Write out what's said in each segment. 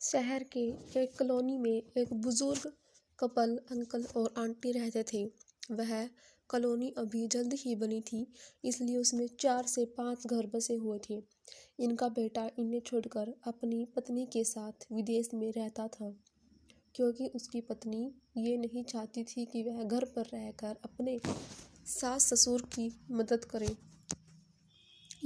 शहर के एक कॉलोनी में एक बुजुर्ग कपल अंकल और आंटी रहते थे। वह कॉलोनी अभी जल्द ही बनी थी, इसलिए उसमें 4 से 5 घर बसे हुए थे। इनका बेटा इन्हें छोड़कर अपनी पत्नी के साथ विदेश में रहता था, क्योंकि उसकी पत्नी ये नहीं चाहती थी कि वह घर पर रहकर अपने सास ससुर की मदद करे।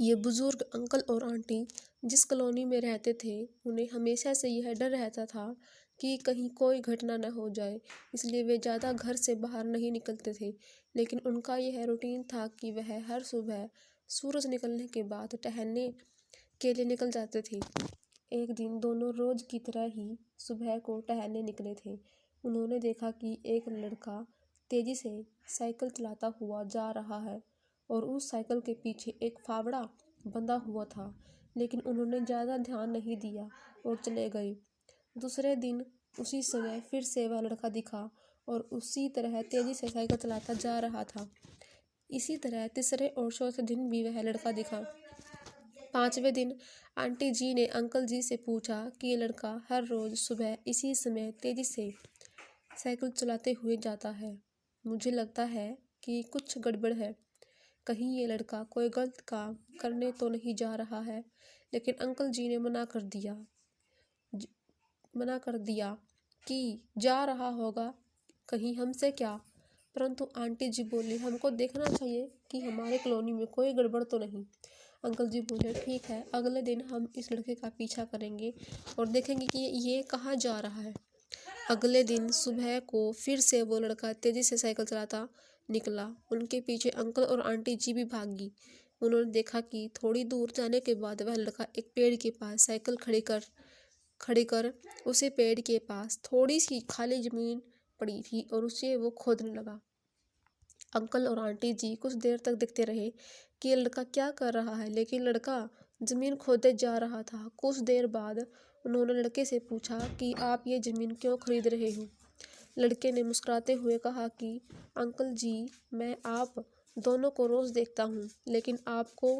ये बुजुर्ग अंकल और आंटी जिस कॉलोनी में रहते थे, उन्हें हमेशा से यह डर रहता था कि कहीं कोई घटना न हो जाए, इसलिए वे ज़्यादा घर से बाहर नहीं निकलते थे। लेकिन उनका यह रूटीन था कि वह हर सुबह सूरज निकलने के बाद टहलने के लिए निकल जाते थे। एक दिन दोनों रोज की तरह ही सुबह को टहलने निकले थे। उन्होंने देखा कि एक लड़का तेजी से साइकिल चलाता हुआ जा रहा है और उस साइकिल के पीछे एक फावड़ा बंधा हुआ था, लेकिन उन्होंने ज़्यादा ध्यान नहीं दिया और चले गए। दूसरे दिन उसी समय फिर से वह लड़का दिखा और उसी तरह तेजी से साइकिल चलाता जा रहा था। इसी तरह तीसरे और चौथे दिन भी वह लड़का दिखा। 5वें दिन आंटी जी ने अंकल जी से पूछा कि ये लड़का हर रोज सुबह इसी समय तेजी से साइकिल चलाते हुए जाता है। मुझे लगता है कि कुछ गड़बड़ है, कहीं ये लड़का कोई गलत काम करने तो नहीं जा रहा है। लेकिन अंकल जी ने मना कर दिया कि जा रहा होगा कहीं हमसे क्या। परंतु आंटी जी बोली, हमको देखना चाहिए कि हमारे कॉलोनी में कोई गड़बड़ तो नहीं। अंकल जी बोले, ठीक है, अगले दिन हम इस लड़के का पीछा करेंगे और देखेंगे कि ये कहाँ जा रहा है। अगले दिन सुबह को फिर से वो लड़का तेजी से साइकिल चलाता निकला। उनके पीछे अंकल और आंटी जी भी भागी। उन्होंने देखा कि थोड़ी दूर जाने के बाद वह लड़का एक पेड़ के पास साइकिल खड़ी कर उसे पेड़ के पास थोड़ी सी खाली जमीन पड़ी थी और उसे वो खोदने लगा। अंकल और आंटी जी कुछ देर तक देखते रहे कि ये लड़का क्या कर रहा है, लेकिन लड़का जमीन खोदे जा रहा था। कुछ देर बाद उन्होंने लड़के से पूछा कि आप ये जमीन क्यों खरीद रहे हो। लड़के ने मुस्कुराते हुए कहा कि अंकल जी, मैं आप दोनों को रोज़ देखता हूँ, लेकिन आपको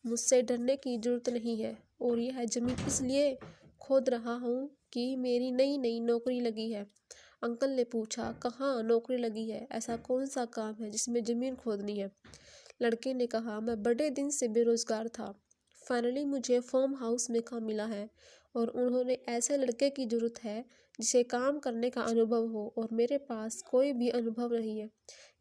मुझसे डरने की ज़रूरत नहीं है और यह ज़मीन इसलिए खोद रहा हूँ कि मेरी नई नई नौकरी लगी है। अंकल ने पूछा, कहाँ नौकरी लगी है, ऐसा कौन सा काम है जिसमें ज़मीन खोदनी है। लड़के ने कहा, मैं बड़े दिन से बेरोज़गार था, फाइनली मुझे फार्म हाउस में काम मिला है और उन्होंने ऐसे लड़के की ज़रूरत है जिसे काम करने का अनुभव हो और मेरे पास कोई भी अनुभव नहीं है,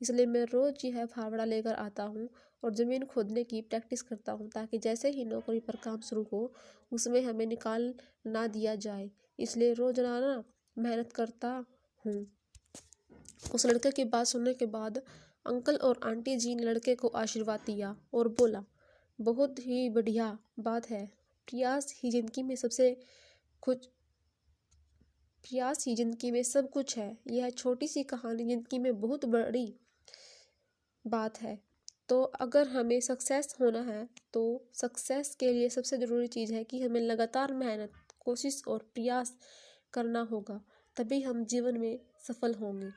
इसलिए मैं रोज़ यह फावड़ा लेकर आता हूँ और ज़मीन खोदने की प्रैक्टिस करता हूँ, ताकि जैसे ही नौकरी पर काम शुरू हो उसमें हमें निकाल ना दिया जाए, इसलिए रोज़ाना मेहनत करता हूँ। उस लड़के की बात सुनने के बाद अंकल और आंटी जी ने लड़के को आशीर्वाद दिया और बोला, बहुत ही बढ़िया बात है, प्रयास ही जिंदगी में सब कुछ है। यह छोटी सी कहानी जिंदगी में बहुत बड़ी बात है। तो अगर हमें सक्सेस होना है तो सक्सेस के लिए सबसे ज़रूरी चीज़ है कि हमें लगातार मेहनत, कोशिश और प्रयास करना होगा, तभी हम जीवन में सफल होंगे।